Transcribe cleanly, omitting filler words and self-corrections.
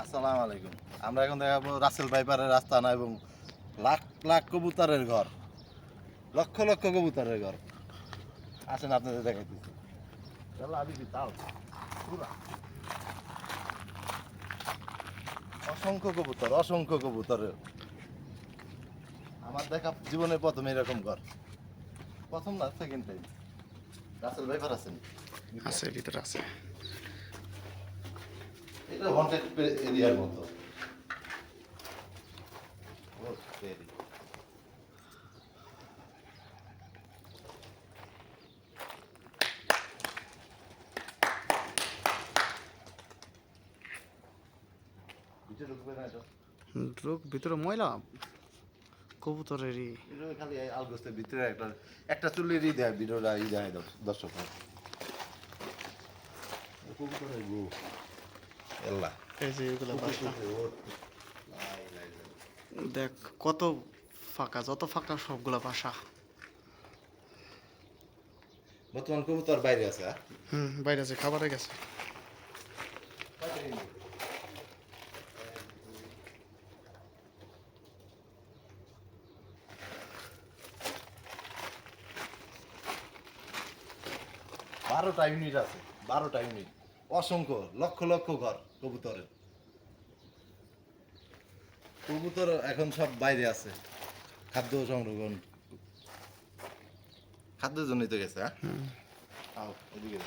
আসসালামু আলাইকুম। আমরা এখন দেখাবো রাসেল ভাইপারের আস্তানা এবং লাখ লাখ কবুতরের ঘর, লক্ষ লক্ষ কবুতরের ঘর। আসেন আপনাদের দেখাইতেছি। চলো আবি তাও পুরা অসংখ্য কবুতর, অসংখ্য কবুতরের। আমার দেখা জীবনের প্রথম এরকম ঘর, প্রথম না সেকেন্ড টাইম। রাসেল ভাইপার আছেন, আছে ভিতরে আছে। এটা হন্টেড এরিয়ার মতো। ও তেরি। ভিতরে ঢুকবে না এটা। ঢোক ভিতরে ময়লা কবুতরেরই। এটা খালি আলগোস্তের ভিতরে একটা একটা চুল্লিরই দেয় ভিডিওটা দেয় দর্শক। কবুতরের গু এল্লা এই যে এগুলো বাসা দেখ কত ফাঁকা, যত ফাঁকা সবগুলা বাসা। বর্তমান কবুতর বাইরে আছে। বাইরে আছে, খাবারে গেছে। 12টা ইউনিট আছে, 12টা ইউনিট, অসংখ্য লক্ষ লক্ষ ঘর কবুতরের। কবুতর এখন সব বাইরে আছে, খাদ্য সংরক্ষণ, খাদ্যের জন্যই তো গেছে। আও এদিকে